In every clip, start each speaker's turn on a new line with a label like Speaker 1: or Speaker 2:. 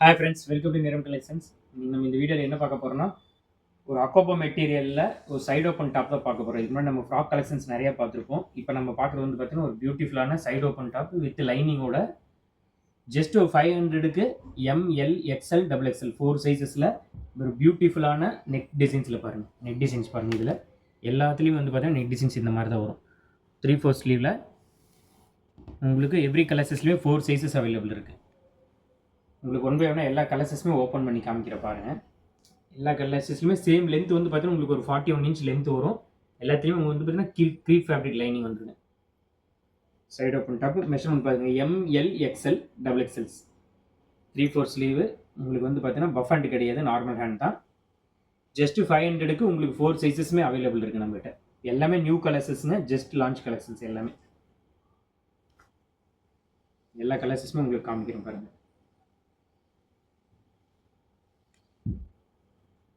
Speaker 1: Hi friends, welcome to நிறம் collections. நம்ம இந்த வீடியோவில் என்ன பார்க்க போகிறோம்னா, ஒரு அக்கோபா மெட்டீரியலில் ஒரு சைடு ஓப்பன் டாப் தான் பார்க்க போகிறோம். இதுக்கு முன்னாடி நம்ம ஃப்ராக் கலெக்ஷன்ஸ் நிறையா பார்த்துருப்போம். இப்போ நம்ம பார்க்குறது வந்து பார்த்தீங்கன்னா ஒரு பியூட்டிஃபுல்லான சைடு ஓப்பன் டாப் வித் லைனிங்கோட ஜஸ்ட் ஒரு 500க்கு எம்எல் எக்ஸ்எல் டபுள் எக்ஸ்எல் 4 சைஸஸில் ஒரு பியூட்டிஃபுல்லான நெக் டிசைன்ஸில் பாருங்கள். நெக் டிசைன்ஸ் பாருங்கள். இதில் எல்லாத்துலேயும் வந்து பார்த்தீங்கன்னா நெக் டிசைன்ஸ் இந்த மாதிரி தான் வரும். 3/4 ஸ்லீவில் உங்களுக்கு எவ்ரி கலர்ஸஸ்லேயும் 4 சைஸஸ் அவைலபிள் இருக்குது. உங்களுக்கு ஒன் பை ஒன்னாக எல்லா கலர்ஸஸுமே ஓப்பன் பண்ணி காமிக்கிற பாருங்கள். எல்லா கலர்ஸஸ்லையுமே சேம் லென்த் வந்து பார்த்தீங்கன்னா உங்களுக்கு ஒரு 41 இன்ச் லென்த் வரும். எல்லாத்துலேயும் உங்களுக்கு வந்து பார்த்தீங்கன்னா க்ரீப் ஃபேப்ரிக் லைனிங் வந்துருங்க. சைடு ஓப்பன் டாப் மெஷர்மெண்ட் பாருங்கள். M L XL double XLs 3/4 sleeve. உங்களுக்கு வந்து பார்த்தீங்கன்னா பஃப் ஹேண்ட் கிடையாது, நார்மல் ஹேண்ட் தான். ஜஸ்ட் 500க்கு உங்களுக்கு 4 சைஸஸுமே அவைலபிள் இருக்குது நம்மகிட்ட. எல்லாமே நியூ கலர்ஸஸ்ங்க, ஜஸ்ட் லான்ச் கலெக்ஷன்ஸ் எல்லாமே. எல்லா கலர்ஸஸுமே உங்களுக்கு காமிக்கிறேன் பாருங்கள்.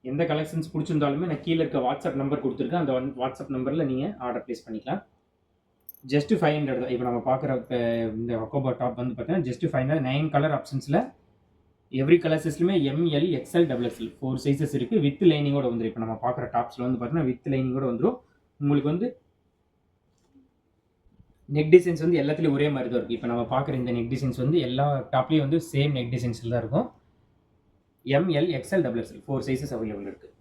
Speaker 1: எந்த கலெக்ஷன்ஸ் பிடிச்சிருந்தாலுமே நான் கீழே இருக்க வாட்ஸ்அப் நம்பர் கொடுத்துருக்கேன். அந்த வாட்ஸ்அப் நம்பரில் நீங்கள் ஆர்டர் ப்ளேஸ் பண்ணிக்கலாம். ஜஸ்ட் 500 தான். இப்போ நம்ம பார்க்குற இந்த அக்கோபா டாப் வந்து பார்த்தீங்கன்னா ஜஸ்ட் 500. 9 கலர் ஆப்ஷன்ஸில் எவ்ரி கலர்ஸஸ்லையுமே M L XL double XL 4 sizes இருக்குது. வித் லைனிங்கோட வந்துடும். இப்போ நம்ம பார்க்குற டாப்ஸில் வந்து பார்த்தீங்கன்னா வித் லைனிங்கோட வந்துடும். உங்களுக்கு வந்து நெக் டிசைன்ஸ் வந்து எல்லாத்துலேயும் ஒரே மாதிரி தான் இருக்குது. இப்போ நம்ம பார்க்குற இந்த நெக் டிசைன்ஸ் வந்து எல்லா டாப்லேயும் வந்து சேம் நெக் டிசைன்ஸில் தான் இருக்கும். ML XL double XL 4 sizes available இருக்குது.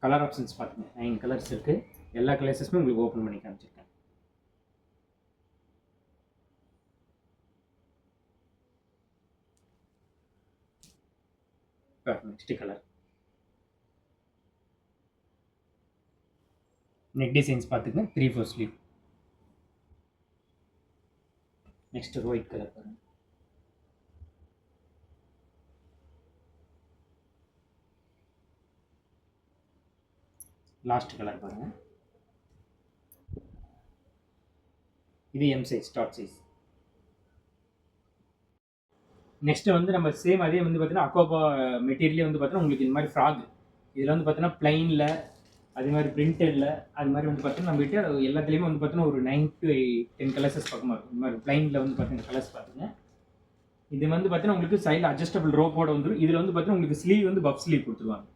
Speaker 1: கலர் ஆப்ஷன்ஸ் பார்த்துங்க. 9 கலர்ஸ் இருக்குது. எல்லா கலர்ஸஸுமே உங்களுக்கு ஓப்பன் பண்ணி காமிச்சிருக்கேன். நெக்ஸ்ட் கலர் நெக் டிசைன்ஸ் பார்த்துங்க. 3/4 ஸ்லீவ். நெக்ஸ்ட் ஒயிட் கலர் பாருங்கள். லாஸ்ட் கலர் பாருங்கள். இது M size, dot size. Next வந்து நம்ம சேம் அதே வந்து பார்த்தீங்கன்னா அக்கோபா மெட்டீரியலே வந்து பார்த்தீங்கன்னா உங்களுக்கு இந்த மாதிரி ஃப்ராக். இதில் வந்து பார்த்தீங்கன்னா பிளைனில், அதே மாதிரி பிரிண்டடில், அது மாதிரி வந்து பார்த்தீங்கன்னா நம்ம கிட்ட எல்லாத்துலேயுமே வந்து பார்த்தீங்கன்னா ஒரு 9 to 10 கலர்ஸஸ் பக்கமாக இருக்கும். இந்த மாதிரி பிளைனில் வந்து பார்த்தீங்கன்னா கலர்ஸ் பார்த்துங்க. இது வந்து பார்த்தீங்கன்னா உங்களுக்கு சைடில் அட்ஜஸ்டபிள் ரோப்போட வந்துடும். இதில் வந்து பார்த்தீங்கன்னா உங்களுக்கு ஸ்லீவ் வந்து பஃப் ஸ்லீவ் கொடுத்துருவாங்க.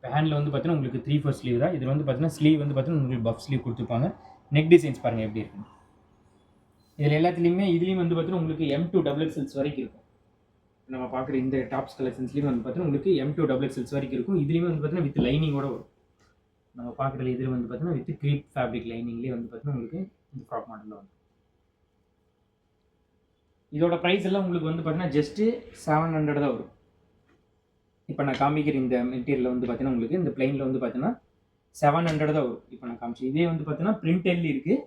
Speaker 1: இப்போ ஹேண்டில் வந்து பார்த்தீங்கன்னா உங்களுக்கு 3/4 ஸ்லீவ் தான். இதில் வந்து பார்த்தீங்கன்னா ஸ்லீவ் வந்து பார்த்தீங்கன்னா உங்களுக்கு பஃப் ஸ்லீவ் கொடுத்துருப்பாங்க. நெக் டிசைன்ஸ் பாருங்கள் எப்படி இருக்குன்னு. இதில் எல்லாத்துலேயுமே இதுலேயும் வந்து பார்த்தீங்கன்னா உங்களுக்கு M2 டபுள் எக்ஸ்எல்ஸ் வரைக்கும் இருக்கும். நம்ம பார்க்குற இந்த டாப்ஸ் கலெக்ஷன்ஸ்லேயும் வந்து பார்த்தீங்கன்னா உங்களுக்கு M2 டபுள் எக்ஸ்எல்ஸ் வரைக்கும் இருக்கும். இதுலேயுமே வந்து பார்த்தீங்கன்னா வித் லைனிங்கோட வரும். நம்ம பார்க்குற இதில் வந்து பார்த்தீங்கன்னா வித் க்ரீப் ஃபேப்ரிக் லைனிங்லேயே வந்து பார்த்தீங்கன்னா உங்களுக்கு இந்த ஃப்ராக் மாடலில் வரும். இதோட ப்ரைஸ் எல்லாம் உங்களுக்கு வந்து பார்த்தீங்கன்னா ஜஸ்ட்டு 700 தான் வரும். இப்போ நான் காமிக்கிற இந்த மெட்டீரியலில் வந்து பார்த்தீங்கன்னா உங்களுக்கு இந்த பிளைனில் வந்து பார்த்தீங்கன்னா 700 தான் வரும். இப்போ நான் காமிச்சு இதே வந்து பார்த்தீங்கன்னா பிரிண்டெல் இருக்குது.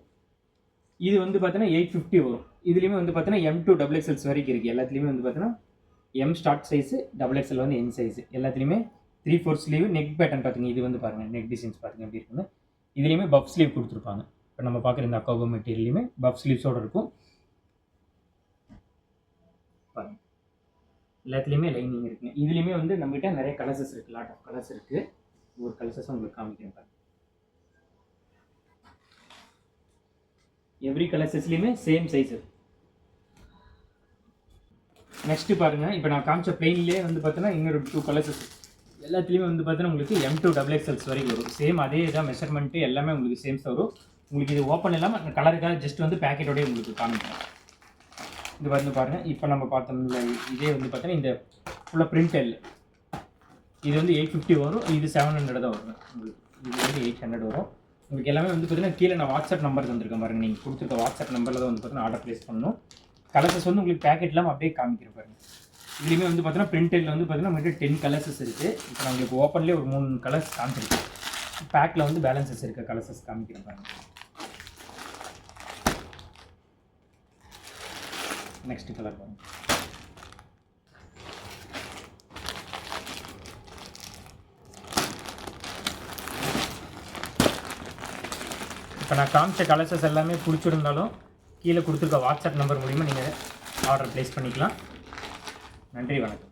Speaker 1: இது வந்து பார்த்தீங்கன்னா 850 வரும். இதுலேயுமே வந்து பார்த்தீங்கன்னா M2 டபுள் எக்ஸ்எல்ஸ் வரைக்கும் இருக்குது. எல்லாத்துலேயுமே வந்து பார்த்தீங்கன்னா M start size, double XL வந்து N சைஸு. எல்லாத்துலேயுமே 3/4 ஸ்லீவ். நெக் பேட்டர்ன் பார்த்துங்க. இது வந்து பாருங்கள், நெக் டிசைன்ஸ் பாருங்கள் எப்படி இருக்குன்னு. இதுலேயுமே பஃப் ஸ்லீவ் கொடுத்துருப்பாங்க. இப்போ நம்ம பார்க்குற இந்த அக்கோபா மெட்டீரியலையுமே பஃப் ஸ்லீவ்ஸோடு இருக்கும் பாருங்கள். எல்லாத்துலேயுமே லைனிங் இருக்குங்க. இதுலேயுமே வந்து நம்மகிட்ட நிறைய கலர்ஸஸ் இருக்குது. லாட் ஆஃப் கலர்ஸ் இருக்குது. ஒரு கலர்ஸஸும் உங்களுக்கு காமிக்கிறேன் பாருங்கள். எவ்ரி கலர்ஸஸ்லேயுமே சேம் சைஸ். நெக்ஸ்ட்டு பாருங்கள். இப்போ நான் காமிச்ச பிளெயின்லேயே வந்து பார்த்தீங்கன்னா இன்னொரு 2 கலர்ஸஸ் எல்லாத்துலேயுமே வந்து பார்த்தீங்கன்னா உங்களுக்கு M2 டபுள் எக்ஸ்எல்ஸ் வரைக்கும் வரும். சேம் அதே இதான் மெஷர்மெண்ட்டு எல்லாமே உங்களுக்கு சேம்ஸ் வரும். உங்களுக்கு இது ஓப்பன் இல்லாமல் அந்த கலருக்காக ஜஸ்ட் வந்து பேக்கெட்டோடய உங்களுக்கு காமிக்கிறேன். இது வந்து பாருங்கள். இப்போ நம்ம பார்த்தோம்ல இதே வந்து பார்த்தீங்கன்னா இந்த ஃபுல்லாக பிரிண்டல். இது வந்து 850 வரும். இது 700 தான் வரும். உங்களுக்கு இது வந்து 800 வரும். உங்களுக்கு எல்லாமே வந்து பார்த்தீங்கன்னா கீழே நான் வாட்ஸ்அப் நம்பர் தந்துருக்கேன் பாருங்கள். நீங்கள் கொடுத்துருக்க வாட்ஸ்அப் நம்பரில் தான் வந்து பார்த்தீங்கன்னா ஆர்டர் ப்ளேஸ் பண்ணணும். கலர்ஸஸ் வந்து உங்களுக்கு பேக்கெட் இல்லாமல் அப்படியே காமிக்கிறேன் பாருங்கள். இதுலேயுமே வந்து பார்த்தீங்கன்னா பிரிண்டடில் வந்து பார்த்தீங்கன்னா நம்மகிட்ட 10 கலர்ஸஸ் இருக்குது. இப்போ நான் உங்களுக்கு ஓப்பன்லேயே ஒரு 3 கலர்ஸ் காமிச்சிருக்கேன். பேக்கில் வந்து பேலன்சஸ் இருக்க கலர்ஸஸ் காமிக்கிறேன் பாருங்கள். நெக்ஸ்ட் கலர் பாருங்கள். இப்போ நான் காமிச்ச கலர்ஸஸ் எல்லாமே பிடிச்சிருந்தாலும் கீழே கொடுத்துருக்க வாட்ஸ்அப் நம்பர் மூலிமா நீங்கள் ஆர்டர் ப்ளேஸ் பண்ணிக்கலாம். நன்றி, வணக்கம்.